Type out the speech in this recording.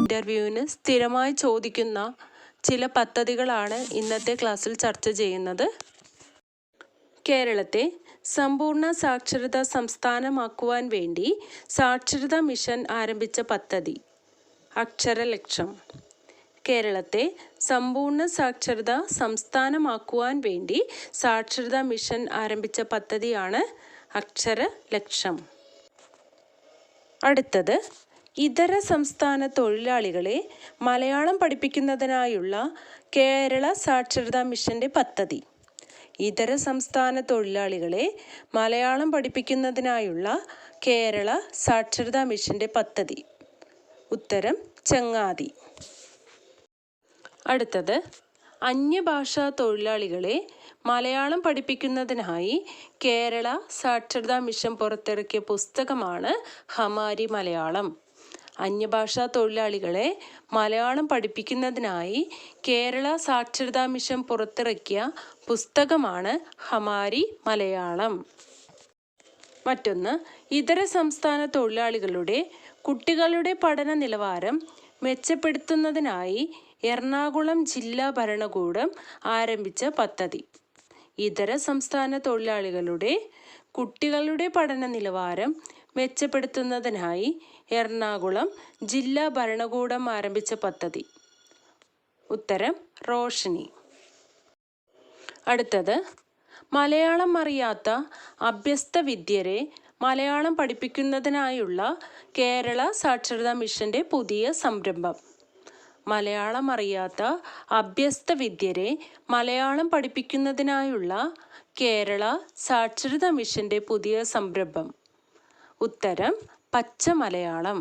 ഇൻ്റർവ്യൂവിന് സ്ഥിരമായി ചോദിക്കുന്ന ചില പദ്ധതികളാണ് ഇന്നത്തെ ക്ലാസ്സിൽ ചർച്ച ചെയ്യുന്നത്. കേരളത്തെ സമ്പൂർണ്ണ സാക്ഷരതാ സംസ്ഥാനമാക്കുവാൻ വേണ്ടി സാക്ഷരതാ മിഷൻ ആരംഭിച്ച പദ്ധതി അക്ഷരലക്ഷ്യം. കേരളത്തെ സമ്പൂർണ്ണ സാക്ഷരതാ സംസ്ഥാനമാക്കുവാൻ വേണ്ടി സാക്ഷരതാ മിഷൻ ആരംഭിച്ച പദ്ധതിയാണ് അക്ഷരലക്ഷ്യം. അടുത്തത്, ഇതര സംസ്ഥാന തൊഴിലാളികളെ മലയാളം പഠിപ്പിക്കുന്നതിനായുള്ള കേരള സാക്ഷരതാ മിഷൻ്റെ പദ്ധതി. ഇതര സംസ്ഥാന തൊഴിലാളികളെ മലയാളം പഠിപ്പിക്കുന്നതിനായുള്ള കേരള സാക്ഷരതാ മിഷൻ്റെ പദ്ധതി. ഉത്തരം ചങ്ങാതി. അടുത്തത്, അന്യഭാഷാ തൊഴിലാളികളെ മലയാളം പഠിപ്പിക്കുന്നതിനായി കേരള സാക്ഷരതാ മിഷൻ പുറത്തിറക്കിയ പുസ്തകമാണ് ഹമാരി മലയാളം. അന്യഭാഷാ തൊഴിലാളികളെ മലയാളം പഠിപ്പിക്കുന്നതിനായി കേരള സാക്ഷരതാ മിഷൻ പുറത്തിറക്കിയ പുസ്തകമാണ് ഹമാരി മലയാളം. മറ്റൊന്ന്, ഇതര സംസ്ഥാന തൊഴിലാളികളുടെ കുട്ടികളുടെ പഠന നിലവാരം മെച്ചപ്പെടുത്തുന്നതിനായി എറണാകുളം ജില്ലാ ഭരണകൂടം ആരംഭിച്ച പദ്ധതി. ഇതര സംസ്ഥാന തൊഴിലാളികളുടെ കുട്ടികളുടെ പഠന നിലവാരം മെച്ചപ്പെടുത്തുന്നതിനായി എറണാകുളം ജില്ലാ ഭരണകൂടം ആരംഭിച്ച പദ്ധതി. ഉത്തരം റോഷ്നി. അടുത്തത്, മലയാളം അറിയാത്ത അഭ്യസ്ത വിദ്യരെ മലയാളം പഠിപ്പിക്കുന്നതിനായുള്ള കേരള സാക്ഷരതാ മിഷൻ്റെ പുതിയ സംരംഭം. മലയാളം അറിയാത്ത അഭ്യസ്ത വിദ്യരെ മലയാളം പഠിപ്പിക്കുന്നതിനായുള്ള കേരള സാക്ഷരതാ മിഷൻ്റെ പുതിയ സംരംഭം. ഉത്തരം പച്ച മലയാളം.